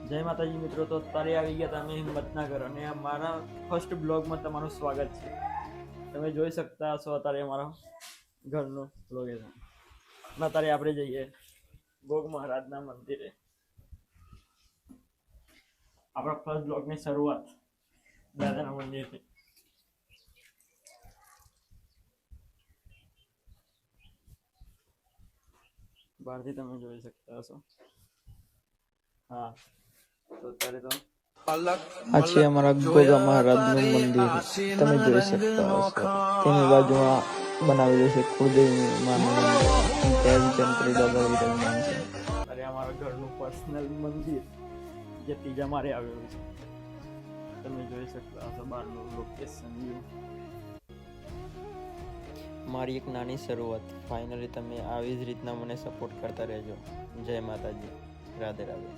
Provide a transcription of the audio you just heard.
જય માતાજી મિત્રો, તો અત્યારે આવી ગયા તમે હિંમતનગર અને આ મારા ફર્સ્ટ બ્લોગમાં તમારું સ્વાગત છે. તમે જોઈ શકતા હશો અત્યારે અમારા ઘરનું લોકેશન. અત્યારે આપણે જઈએ ગોગ મહારાજના મંદિરે. આપણા ફર્સ્ટ બ્લોગની શરૂઆત દાદાના મંદિરથી. બહારથી તમે જોઈ શકતા હશો. હા, તો અત્યારે તો આ છે અમારા ગોગા મહારાજનું મંદિર. તમે જોઈ શકતા હશો તેની બાજુમાં બનાવેલું છે કુળદેવી માનું મંદિર. ત્યાં વિચંત્રી દાદા વિરાજમાન છે. અરે અમારા ઘરનું પર્સનલ મંદિર જે ત્રીજા મારે આવેલું છે. તમે જોઈ શકતા હશો બહારનું લોકેશન વ્યૂ. મારી એક નાની શરૂઆત. ફાઇનલી તમે આવી જ રીતના મને સપોર્ટ કરતા રહેજો. જય માતાજી, રાધે રાધે.